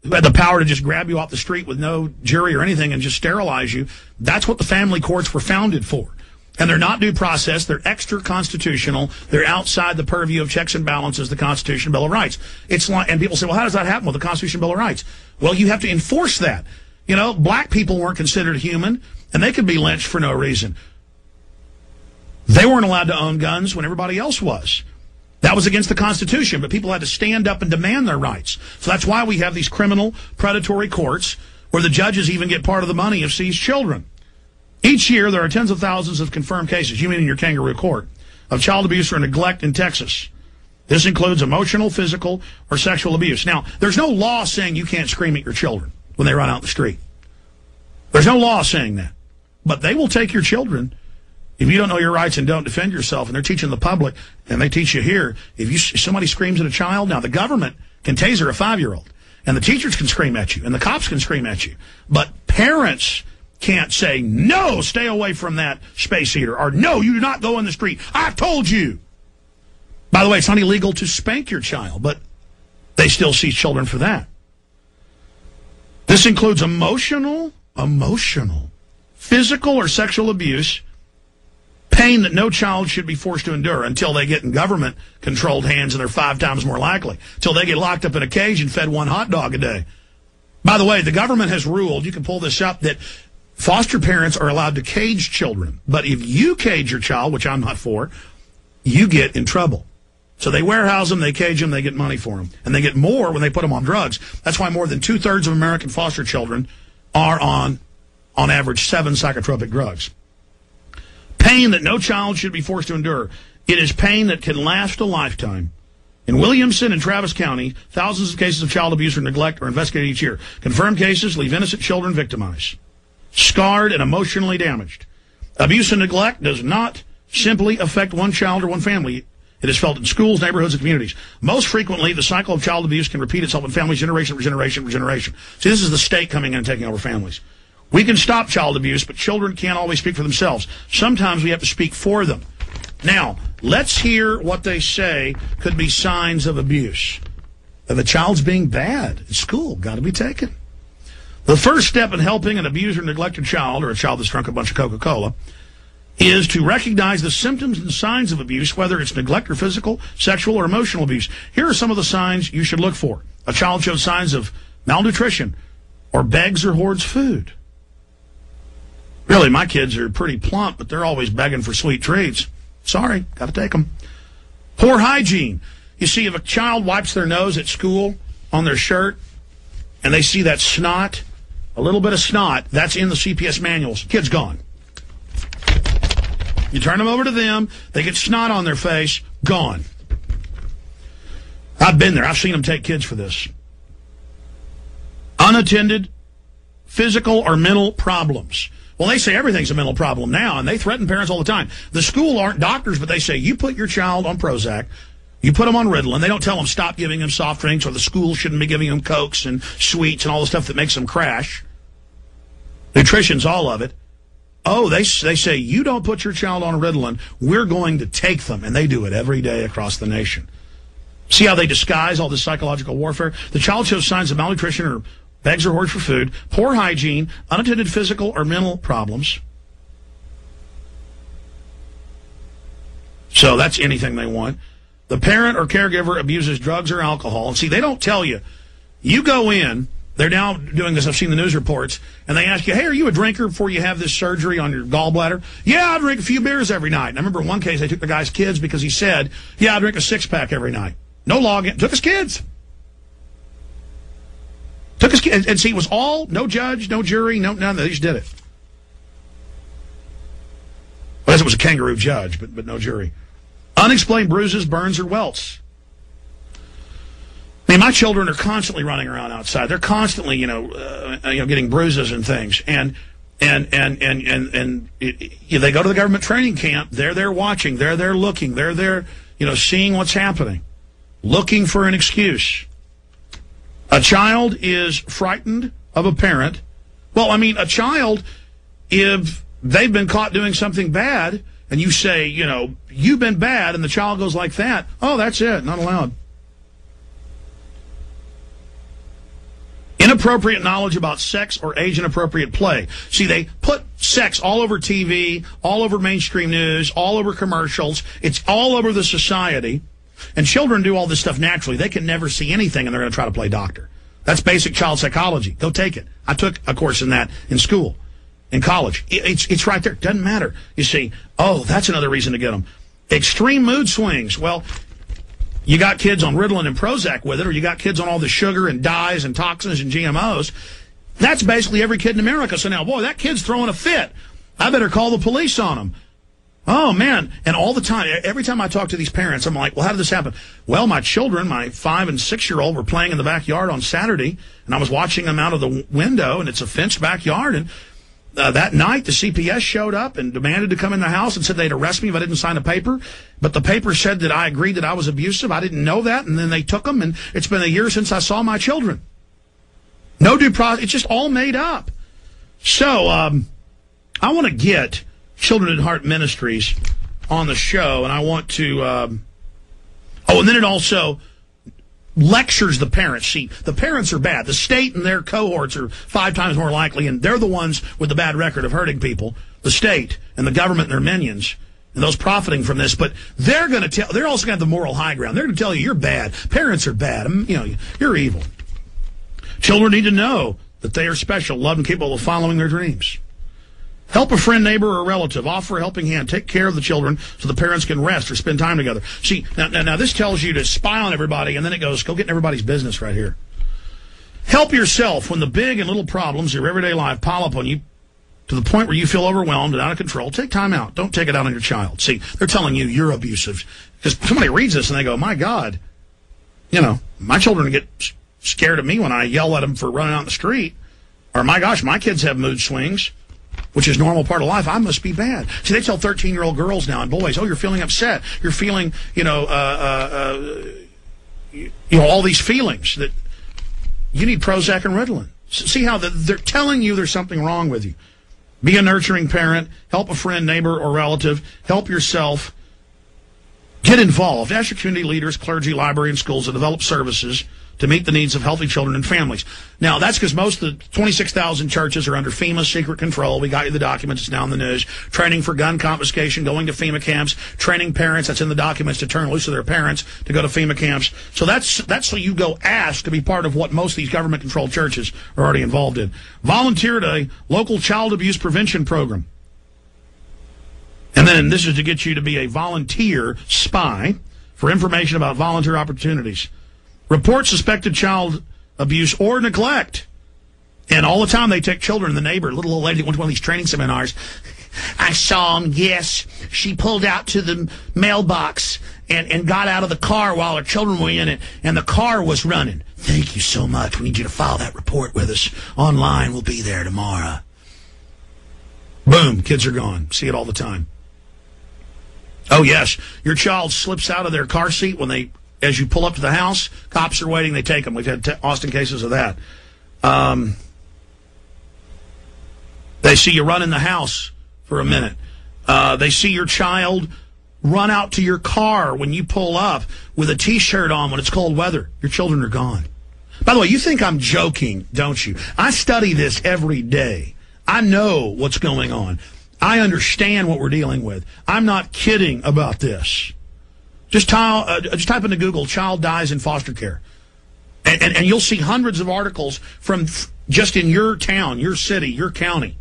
who had the power to just grab you off the street with no jury or anything and just sterilize you. That's what the family courts were founded for. And they're not due process. They're extra-constitutional. They're outside the purview of checks and balances, the Constitution, Bill of Rights. It's like, and people say, well, how does that happen with the Constitution, Bill of Rights? Well, you have to enforce that. You know, black people weren't considered human, and they could be lynched for no reason. They weren't allowed to own guns when everybody else was. That was against the Constitution, but people had to stand up and demand their rights. So that's why we have these criminal, predatory courts where the judges even get part of the money of seized children. Each year, there are tens of thousands of confirmed cases, you mean in your kangaroo court, of child abuse or neglect in Texas. This includes emotional, physical, or sexual abuse. Now, there's no law saying you can't scream at your children when they run out in the street. There's no law saying that. But they will take your children if you don't know your rights and don't defend yourself, and they're teaching the public, and they teach you here. If somebody screams at a child, now the government can taser a 5-year-old, and the teachers can scream at you, and the cops can scream at you. But parents can't say, no, stay away from that space heater, or no, you do not go in the street. I've told you. By the way, it's not illegal to spank your child, but they still seize children for that. This includes emotional, physical or sexual abuse, pain that no child should be forced to endure until they get in government-controlled hands, and they're 5 times more likely, until they get locked up in a cage and fed 1 hot dog a day. By the way, the government has ruled, you can pull this up, that foster parents are allowed to cage children. But if you cage your child, which I'm not for, you get in trouble. So they warehouse them, they cage them, they get money for them. And they get more when they put them on drugs. That's why more than 2/3 of American foster children are on average, 7 psychotropic drugs. Pain that no child should be forced to endure. It is pain that can last a lifetime. In Williamson and Travis County, thousands of cases of child abuse or neglect are investigated each year. Confirmed cases leave innocent children victimized, scarred and emotionally damaged. Abuse and neglect does not simply affect one child or one family. It is felt in schools, neighborhoods, and communities. Most frequently, the cycle of child abuse can repeat itself in families generation for generation for generation. See, this is the state coming in and taking over families. We can stop child abuse, but children can't always speak for themselves. Sometimes we have to speak for them. Now, let's hear what they say could be signs of abuse. If a child's being bad at school, got to be taken. The first step in helping an abused or neglected child, or a child that's drunk a bunch of Coca-Cola, is to recognize the symptoms and signs of abuse, whether it's neglect or physical, sexual, or emotional abuse. Here are some of the signs you should look for. A child shows signs of malnutrition or begs or hoards food. Really, my kids are pretty plump, but they're always begging for sweet treats. Sorry, got to take them. Poor hygiene. You see, if a child wipes their nose at school on their shirt and they see that snot, a little bit of snot, that's in the CPS manuals. Kid's gone. You turn them over to them, they get snot on their face, gone. I've been there. I've seen them take kids for this. Unattended physical or mental problems. Well, they say everything's a mental problem now, and they threaten parents all the time. The school aren't doctors, but they say, you put your child on Prozac, you put them on Ritalin. They don't tell them stop giving them soft drinks, or the school shouldn't be giving them Cokes and sweets and all the stuff that makes them crash. Nutrition's all of it. Oh, they say, you don't put your child on Ritalin, we're going to take them. And they do it every day across the nation. See how they disguise all this psychological warfare? The child shows signs of malnutrition or begs or hoards for food, poor hygiene, unattended physical or mental problems. So that's anything they want. The parent or caregiver abuses drugs or alcohol. And see, they don't tell you. You go in, they're now doing this, I've seen the news reports, and they ask you, hey, are you a drinker before you have this surgery on your gallbladder? Yeah, I drink a few beers every night. And I remember in one case, they took the guy's kids because he said, yeah, I drink a 6-pack every night. No login. Took his kids. Took his kids. And see, it was all, no judge, no jury, no none. They just did it. Well, it was a kangaroo judge, but no jury. Unexplained bruises, burns, or welts. I mean, my children are constantly running around outside. They're constantly, getting bruises and things. And they go to the government training camp. They're there watching. They're there looking. They're there, seeing what's happening, looking for an excuse. A child is frightened of a parent. Well, I mean, a child, if they've been caught doing something bad, and you say, you've been bad, and the child goes like that, oh, that's it, not allowed. Inappropriate knowledge about sex or age-inappropriate play. See, they put sex all over TV, all over mainstream news, all over commercials. It's all over the society. And children do all this stuff naturally. They can never see anything, and they're going to try to play doctor. That's basic child psychology. Go take it. I took a course in that in school, in college. It's right there. Doesn't matter. You see, oh, that's another reason to get them. Extreme mood swings. Well, you got kids on Ritalin and Prozac with it, or you got kids on all the sugar and dyes and toxins and GMOs. That's basically every kid in America. So now, boy, that kid's throwing a fit. I better call the police on him. Oh, man. And all the time, every time I talk to these parents, I'm like, well, how did this happen? Well, my children, my 5- and 6-year-old, were playing in the backyard on Saturday, and I was watching them out of the window, and it's a fenced backyard. And that night, the CPS showed up and demanded to come in the house and said they'd arrest me if I didn't sign a paper. But the paper said that I agreed that I was abusive. I didn't know that, and then they took them, and it's been a year since I saw my children. No due process. It's just all made up. So I want to get Children at Heart Ministries on the show, and I want to and then it also lectures the parents. See, the parents are bad. The state and their cohorts are 5 times more likely, and they're the ones with the bad record of hurting people. The state and the government and their minions and those profiting from this. But they're going to tell. They're also going to have the moral high ground. They're going to tell you you're bad. Parents are bad. You know, you're evil. Children need to know that they are special, loved, and capable of following their dreams. Help a friend, neighbor, or relative. Offer a helping hand. Take care of the children so the parents can rest or spend time together. See, now this tells you to spy on everybody, and then it goes, go get in everybody's business right here. Help yourself when the big and little problems of your everyday life pile up on you to the point where you feel overwhelmed and out of control. Take time out. Don't take it out on your child. See, they're telling you you're abusive. Because somebody reads this and they go, my God, you know, my children get scared of me when I yell at them for running out in the street. Or, my gosh, my kids have mood swings, which is a normal part of life. I must be bad. See, they tell 13-year-old girls now and boys, oh, you're feeling upset. You're feeling, all these feelings that you need Prozac and Ritalin. See how they're telling you there's something wrong with you. Be a nurturing parent. Help a friend, neighbor, or relative. Help yourself. Get involved. Ask your community leaders, clergy, library, and schools to develop services to meet the needs of healthy children and families. Now, that's because most of the 26,000 churches are under FEMA's secret control. We got you the documents. It's now in the news. Training for gun confiscation, going to FEMA camps, training parents. That's in the documents to turn loose of their parents to go to FEMA camps. So that's so you go ask to be part of what most of these government-controlled churches are already involved in. Volunteer at a local child abuse prevention program. And then this is to get you to be a volunteer spy for information about volunteer opportunities. Report suspected child abuse or neglect. And all the time they take children. The neighbor, little old lady that went to one of these training seminars, I saw him, yes. She pulled out to the mailbox and got out of the car while her children were in it, and the car was running. Thank you so much. We need you to file that report with us online. We'll be there tomorrow. Boom, kids are gone. See it all the time. Oh, yes, your child slips out of their car seat as you pull up to the house, cops are waiting, they take them. We've had Austin cases of that. They see you run in the house for a minute. They see your child run out to your car when you pull up with a T-shirt on when it's cold weather. Your children are gone. By the way, you think I'm joking, don't you? I study this every day. I know what's going on. I understand what we're dealing with. I'm not kidding about this. Just type into Google, child dies in foster care. And you'll see hundreds of articles from just in your town, your city, your county.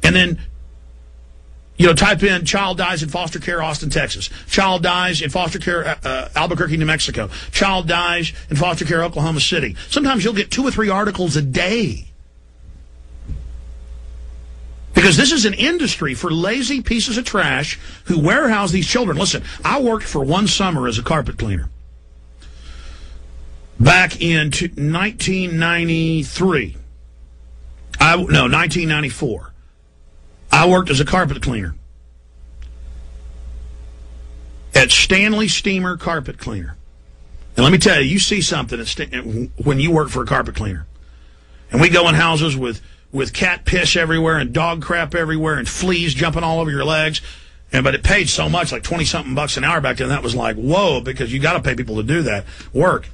And then, type in child dies in foster care, Austin, Texas. Child dies in foster care, Albuquerque, New Mexico. Child dies in foster care, Oklahoma City. Sometimes you'll get 2 or 3 articles a day. Because this is an industry for lazy pieces of trash who warehouse these children. Listen, I worked for one summer as a carpet cleaner. Back in 1993. 1994. I worked as a carpet cleaner at Stanley Steamer Carpet Cleaner. And let me tell you, you see something when you work for a carpet cleaner. And we go in houses with cat piss everywhere and dog crap everywhere and fleas jumping all over your legs. But it paid so much, like 20-something bucks an hour back then. That was like, whoa, because you got to pay people to do that work.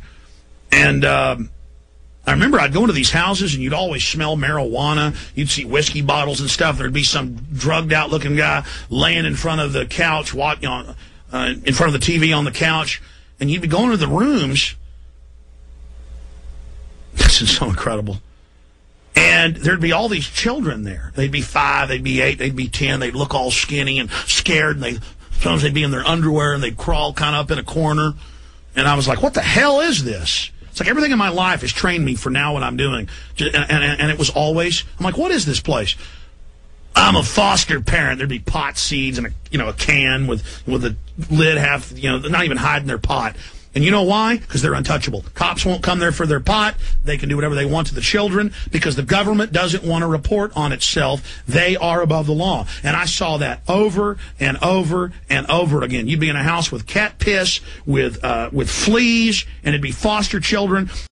And I I remember I'd go into these houses and you'd always smell marijuana. You'd see whiskey bottles and stuff. There'd be some drugged out looking guy laying in front of the couch, in front of the TV on the couch. And you'd be going to the rooms. This is so incredible. And there'd be all these children there. They'd be 5, they'd be 8, they'd be 10. They'd look all skinny and scared. And sometimes they'd be in their underwear and they'd crawl kind of up in a corner. And I was like, what the hell is this? It's like everything in my life has trained me for now what I'm doing. And it was always, I'm like, what is this place? I'm a foster parent. There'd be pot seeds and a can with the lid half, they're not even hiding their pot. And you know why? Because they're untouchable. Cops won't come there for their pot. They can do whatever they want to the children because the government doesn't want to report on itself. They are above the law. And I saw that over and over and over again. You'd be in a house with cat piss, with fleas, and it'd be foster children.